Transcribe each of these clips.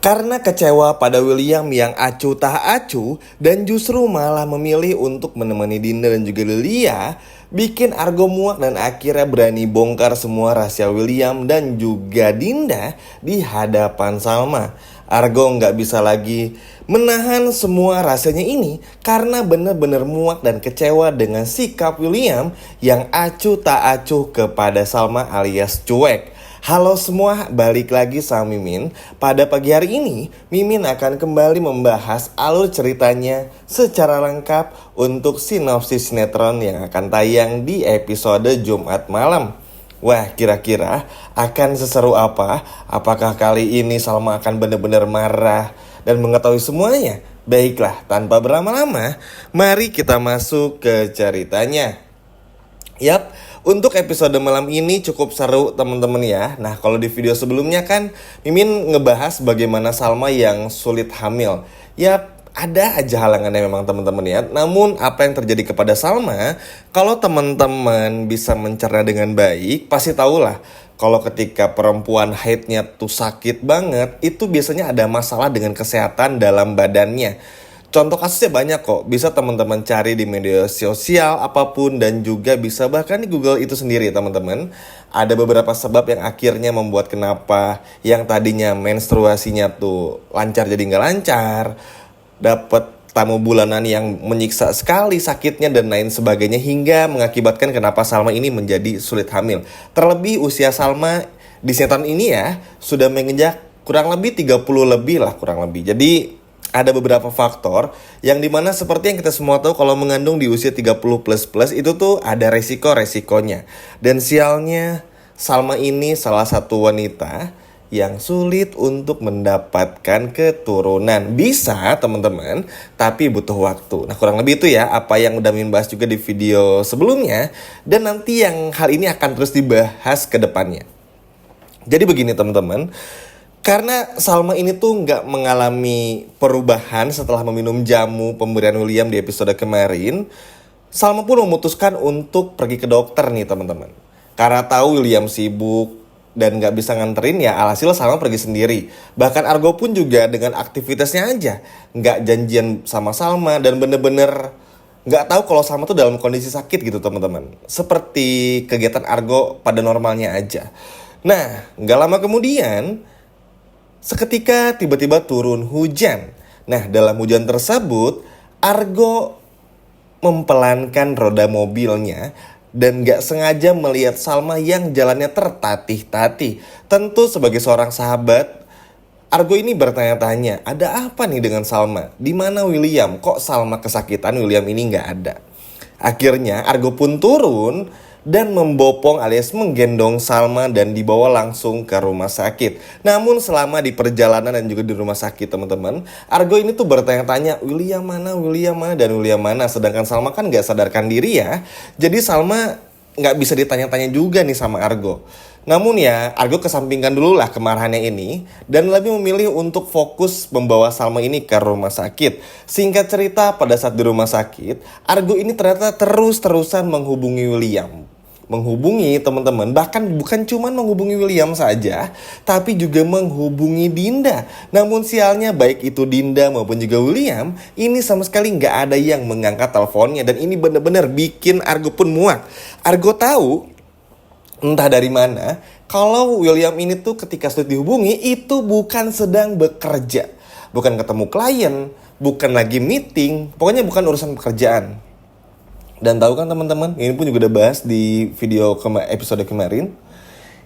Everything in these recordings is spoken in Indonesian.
Karena kecewa pada William yang acuh tak acuh dan justru malah memilih untuk menemani Dinda dan juga Lilia, bikin Argo muak dan akhirnya berani bongkar semua rahasia William dan juga Dinda di hadapan Salma. Argo nggak bisa lagi menahan semua rasanya ini karena benar-benar muak dan kecewa dengan sikap William yang acuh tak acuh kepada Salma alias cuek. Halo semua, balik lagi sama Mimin. Pada pagi hari ini, Mimin akan kembali membahas alur ceritanya secara lengkap untuk sinopsis sinetron yang akan tayang di episode Jumat malam. Wah, kira-kira akan seseru apa? Apakah kali ini Salma akan benar-benar marah dan mengetahui semuanya? Baiklah, tanpa berlama-lama, mari kita masuk ke ceritanya. Yap, untuk episode malam ini cukup seru teman-teman ya. Nah, kalau di video sebelumnya kan Mimin ngebahas bagaimana Salma yang sulit hamil. Yap, ada aja halangannya memang teman-teman ya. Namun apa yang terjadi kepada Salma, kalau teman-teman bisa mencerna dengan baik, pasti tahulah kalau ketika perempuan haidnya tuh sakit banget, itu biasanya ada masalah dengan kesehatan dalam badannya. Contoh kasusnya banyak kok, bisa teman-teman cari di media sosial apapun dan juga bisa bahkan di Google itu sendiri teman-teman. Ada beberapa sebab yang akhirnya membuat kenapa yang tadinya menstruasinya tuh lancar jadi nggak lancar, dapat tamu bulanan yang menyiksa sekali sakitnya dan lain sebagainya hingga mengakibatkan kenapa Salma ini menjadi sulit hamil. Terlebih usia Salma di sinetron ini ya sudah menginjak kurang lebih 30 lebih lah kurang lebih. Jadi ada beberapa faktor yang dimana seperti yang kita semua tahu kalau mengandung di usia 30 plus itu tuh ada resiko-resikonya. Dan sialnya Salma ini salah satu wanita yang sulit untuk mendapatkan keturunan. Bisa teman-teman, tapi butuh waktu. Nah kurang lebih itu ya apa yang udah Min bahas juga di video sebelumnya. Dan nanti yang hal ini akan terus dibahas ke depannya. Jadi begini teman-teman, karena Salma ini tuh nggak mengalami perubahan setelah meminum jamu pemberian William di episode kemarin, Salma pun memutuskan untuk pergi ke dokter nih teman-teman. Karena tahu William sibuk dan nggak bisa nganterin ya alhasil Salma pergi sendiri. Bahkan Argo pun juga dengan aktivitasnya aja, nggak janjian sama Salma dan bener-bener nggak tahu kalau Salma tuh dalam kondisi sakit gitu teman-teman. Seperti kegiatan Argo pada normalnya aja. Nah, nggak lama kemudian seketika tiba-tiba turun hujan. Nah, dalam hujan tersebut, Argo mempelankan roda mobilnya dan gak sengaja melihat Salma yang jalannya tertatih-tatih. Tentu sebagai seorang sahabat, Argo ini bertanya-tanya, ada apa nih dengan Salma? Di mana William? Kok Salma kesakitan, William ini gak ada? Akhirnya Argo pun turun dan membopong alias menggendong Salma dan dibawa langsung ke rumah sakit. Namun selama di perjalanan dan juga di rumah sakit teman-teman, Argo ini tuh bertanya-tanya William mana dan William mana. Sedangkan Salma kan gak sadarkan diri ya. Jadi Salma gak bisa ditanya-tanya juga nih sama Argo. Namun ya Argo kesampingkan dulu lah kemarahannya ini dan lebih memilih untuk fokus membawa Salma ini ke rumah sakit. Singkat cerita pada saat di rumah sakit, Argo ini ternyata terus-terusan menghubungi William. Menghubungi teman-teman, bahkan bukan cuma menghubungi William saja, tapi juga menghubungi Dinda. Namun sialnya baik itu Dinda maupun juga William, ini sama sekali nggak ada yang mengangkat teleponnya. Dan ini benar-benar bikin Argo pun muak. Argo tahu entah dari mana, kalau William ini tuh ketika sudah dihubungi itu bukan sedang bekerja, bukan ketemu klien, bukan lagi meeting, pokoknya bukan urusan pekerjaan. Dan tahu kan teman-teman, ini pun juga udah bahas di video episode kemarin.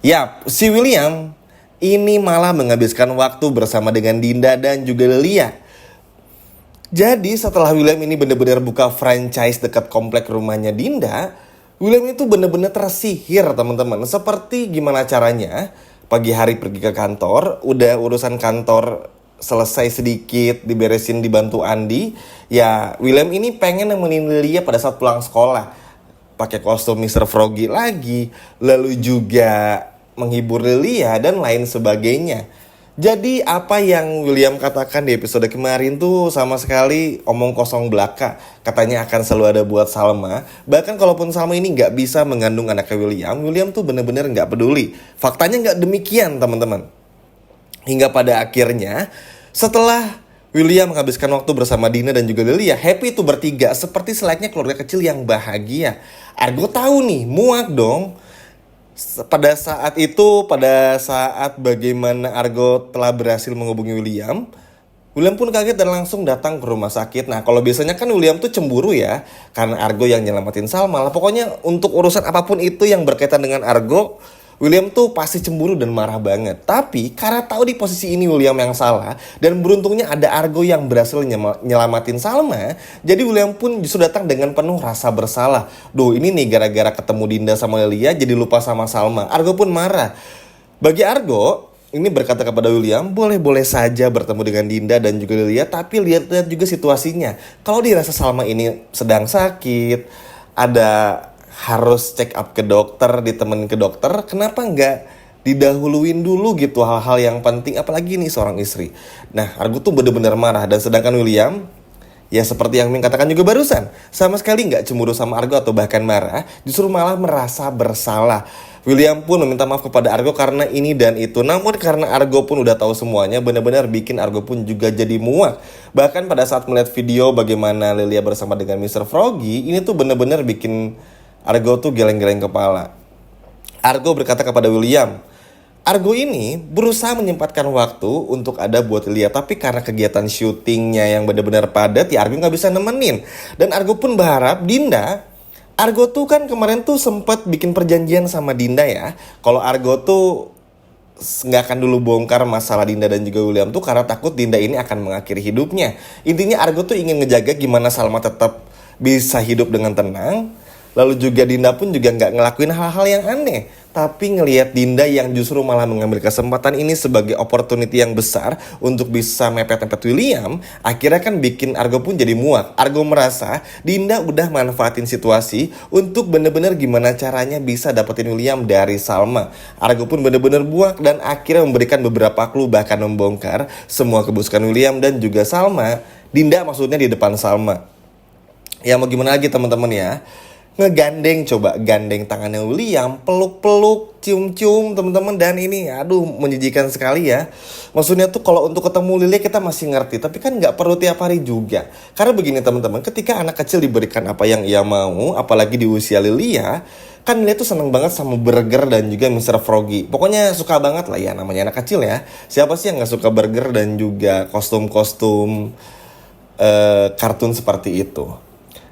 Yap, si William ini malah menghabiskan waktu bersama dengan Dinda dan juga Lilia. Jadi setelah William ini benar-benar buka franchise dekat komplek rumahnya Dinda, William itu benar-benar tersihir teman-teman. Seperti gimana caranya, pagi hari pergi ke kantor, udah urusan kantor selesai sedikit, diberesin dibantu Andi. Ya William ini pengen nemenin Lilia pada saat pulang sekolah. Pakai kostum Mr. Froggy lagi. Lalu juga menghibur Lilia dan lain sebagainya. Jadi apa yang William katakan di episode kemarin tuh sama sekali omong kosong belaka. Katanya akan selalu ada buat Salma. Bahkan kalaupun Salma ini gak bisa mengandung anaknya William tuh bener-bener gak peduli. Faktanya gak demikian teman-teman. Hingga pada akhirnya setelah William menghabiskan waktu bersama Dina dan juga Lilia, happy itu bertiga seperti selayaknya keluarga kecil yang bahagia. Argo tahu nih, muak dong. Pada saat bagaimana Argo telah berhasil menghubungi William, William pun kaget dan langsung datang ke rumah sakit. Nah, kalau biasanya kan William tuh cemburu ya, karena Argo yang nyelamatin Salma lah. Pokoknya untuk urusan apapun itu yang berkaitan dengan Argo, William tuh pasti cemburu dan marah banget. Tapi karena tahu di posisi ini William yang salah, dan beruntungnya ada Argo yang berhasil nyelamatin Salma, jadi William pun justru datang dengan penuh rasa bersalah. Duh, ini nih gara-gara ketemu Dinda sama Lilia jadi lupa sama Salma. Argo pun marah. Bagi Argo, ini berkata kepada William, boleh-boleh saja bertemu dengan Dinda dan juga Lilia, tapi lihat-lihat juga situasinya. Kalau dirasa Salma ini sedang sakit, ada harus check up ke dokter, ditemenin ke dokter, kenapa nggak didahuluin dulu gitu hal-hal yang penting, apalagi nih seorang istri. Nah, Argo tuh bener-bener marah, dan sedangkan William, ya seperti yang Ming katakan juga barusan, sama sekali nggak cemburu sama Argo atau bahkan marah, justru malah merasa bersalah. William pun meminta maaf kepada Argo karena ini dan itu. Namun karena Argo pun udah tahu semuanya, benar-benar bikin Argo pun juga jadi muak. Bahkan pada saat melihat video bagaimana Lilia bersama dengan Mr. Froggy, ini tuh benar-benar bikin Argo tuh geleng-geleng kepala. Argo berkata kepada William, Argo ini berusaha menyempatkan waktu untuk ada buat Lilia, tapi karena kegiatan syutingnya yang benar-benar padat, ya Argo nggak bisa nemenin. Dan Argo pun berharap Dinda, Argo tuh kan kemarin tuh sempat bikin perjanjian sama Dinda ya, kalau Argo tuh nggak akan dulu bongkar masalah Dinda dan juga William tuh karena takut Dinda ini akan mengakhiri hidupnya. Intinya Argo tuh ingin ngejaga gimana Salma tetap bisa hidup dengan tenang. Lalu juga Dinda pun juga nggak ngelakuin hal-hal yang aneh. Tapi ngelihat Dinda yang justru malah mengambil kesempatan ini sebagai opportunity yang besar untuk bisa mepet-mepet William, akhirnya kan bikin Argo pun jadi muak. Argo merasa Dinda udah manfaatin situasi untuk bener-bener gimana caranya bisa dapetin William dari Salma. Argo pun bener-bener muak dan akhirnya memberikan beberapa clue, bahkan membongkar semua kebusukan William dan juga Salma. Dinda maksudnya di depan Salma. Ya mau gimana lagi teman-teman ya, ngegandeng, coba gandeng tangannya William, peluk-peluk, cium-cium teman-teman, dan ini aduh menjijikan sekali ya. Maksudnya tuh kalau untuk ketemu Lilia kita masih ngerti, tapi kan nggak perlu tiap hari juga. Karena begini teman-teman, ketika anak kecil diberikan apa yang ia mau, apalagi di usia Lilia, kan Lilia tuh seneng banget sama burger dan juga Mr. Froggy. Pokoknya suka banget lah ya, namanya anak kecil ya. Siapa sih yang nggak suka burger dan juga kostum-kostum kartun seperti itu.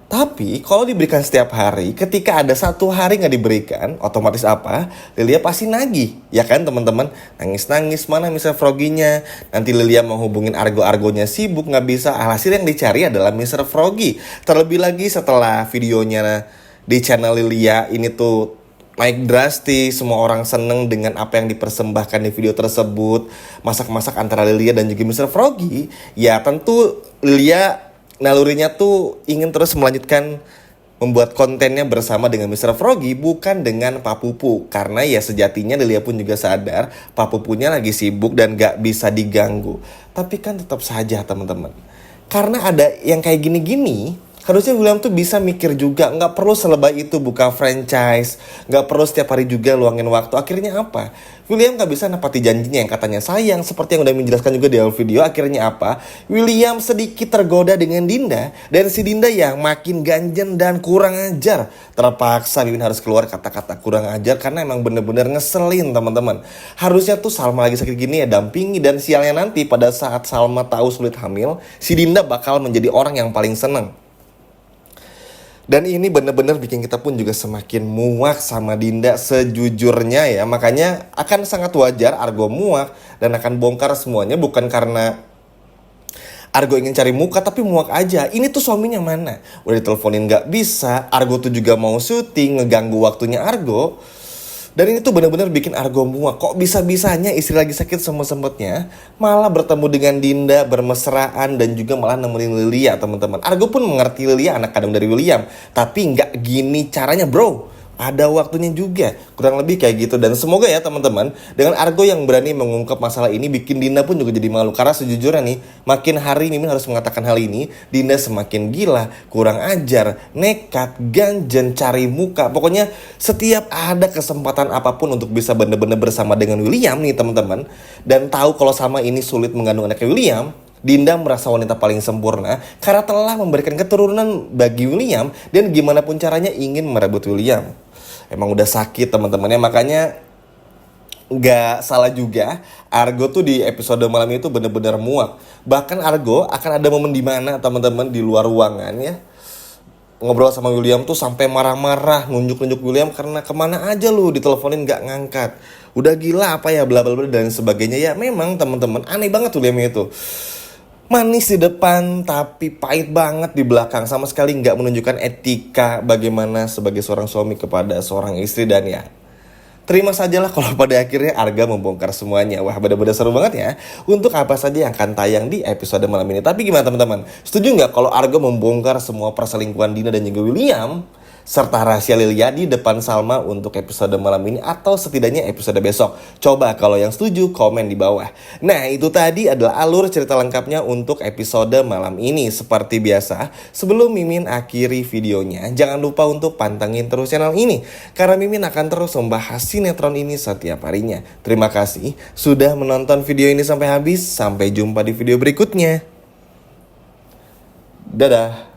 Tapi kalau diberikan setiap hari, ketika ada satu hari nggak diberikan, otomatis apa? Lilia pasti nagih, ya kan teman-teman? Nangis-nangis, mana Mr. Froggy-nya? Nanti Lilia mau hubungin Argo-Argonya sibuk, nggak bisa. Alhasil yang dicari adalah Mr. Froggy. Terlebih lagi setelah videonya di channel Lilia ini tuh naik drastis, semua orang seneng dengan apa yang dipersembahkan di video tersebut. Masak-masak antara Lilia dan juga Mr. Froggy, ya tentu Lilia nalurinya tuh ingin terus melanjutkan membuat kontennya bersama dengan Mr. Froggy, bukan dengan Pak Pupu. Karena ya sejatinya Lilia pun juga sadar Pak Pupunya lagi sibuk dan gak bisa diganggu. Tapi kan tetap saja teman-teman, karena ada yang kayak gini-gini, harusnya William tuh bisa mikir juga, nggak perlu selebay itu buka franchise, nggak perlu setiap hari juga luangin waktu. Akhirnya apa? William nggak bisa nepati janjinya yang katanya sayang, seperti yang udah menjelaskan juga di awal video. Akhirnya apa? William sedikit tergoda dengan Dinda, dan si Dinda yang makin ganjen dan kurang ajar. Terpaksa Mimin harus keluar kata-kata kurang ajar karena emang bener-bener ngeselin teman-teman. Harusnya tuh Salma lagi sakit gini ya dampingi, dan sialnya nanti pada saat Salma tahu sulit hamil, si Dinda bakal menjadi orang yang paling seneng. Dan ini bener-bener bikin kita pun juga semakin muak sama Dinda sejujurnya ya. Makanya akan sangat wajar Argo muak dan akan bongkar semuanya. Bukan karena Argo ingin cari muka, tapi muak aja. Ini tuh suaminya mana? Udah diteleponin gak bisa. Argo tuh juga mau syuting, ngeganggu waktunya Argo. Dan ini tuh benar-benar bikin Argo muak. Kok bisa-bisanya istri lagi sakit sempet-sempetnya malah bertemu dengan Dinda, bermesraan, dan juga malah nemenin Lilia teman-teman. Argo pun mengerti Lilia anak kandung dari William, tapi nggak gini caranya bro. ada waktunya juga. Kurang lebih kayak gitu. Dan semoga ya teman-teman, dengan Argo yang berani mengungkap masalah ini, bikin Dinda pun juga jadi malu. Karena sejujurnya nih, makin hari Mimin harus mengatakan hal ini, Dinda semakin gila, kurang ajar, nekat, ganjen, cari muka. Pokoknya setiap ada kesempatan apapun untuk bisa bener-bener bersama dengan William nih teman-teman, dan tahu kalau sama ini sulit mengandung anaknya William, Dinda merasa wanita paling sempurna karena telah memberikan keturunan bagi William dan gimana pun caranya ingin merebut William. Emang udah sakit teman-temannya, makanya nggak salah juga Argo tuh di episode malam itu bener-bener muak. Bahkan Argo akan ada momen di mana teman-teman di luar ruangan ya, ngobrol sama William tuh sampai marah-marah, nunjuk-nunjuk William karena kemana aja lu diteleponin nggak ngangkat. Udah gila apa ya, bla bla bla dan sebagainya. Ya memang teman-teman aneh banget William itu. Manis di depan tapi pahit banget di belakang, sama sekali nggak menunjukkan etika bagaimana sebagai seorang suami kepada seorang istri. Dan ya terima sajalah kalau pada akhirnya Arga membongkar semuanya. Wah bener-bener seru banget ya. Untuk apa saja yang akan tayang di episode malam ini. Tapi gimana teman-teman, setuju nggak kalau Arga membongkar semua perselingkuhan Dina dan juga William serta rahasia Lilia di depan Salma untuk episode malam ini, atau setidaknya episode besok? Coba kalau yang setuju komen di bawah. Nah itu tadi adalah alur cerita lengkapnya untuk episode malam ini. Seperti biasa, sebelum Mimin akhiri videonya, jangan lupa untuk pantengin terus channel ini, karena Mimin akan terus membahas sinetron ini setiap harinya. Terima kasih sudah menonton video ini sampai habis. Sampai jumpa di video berikutnya. Dadah.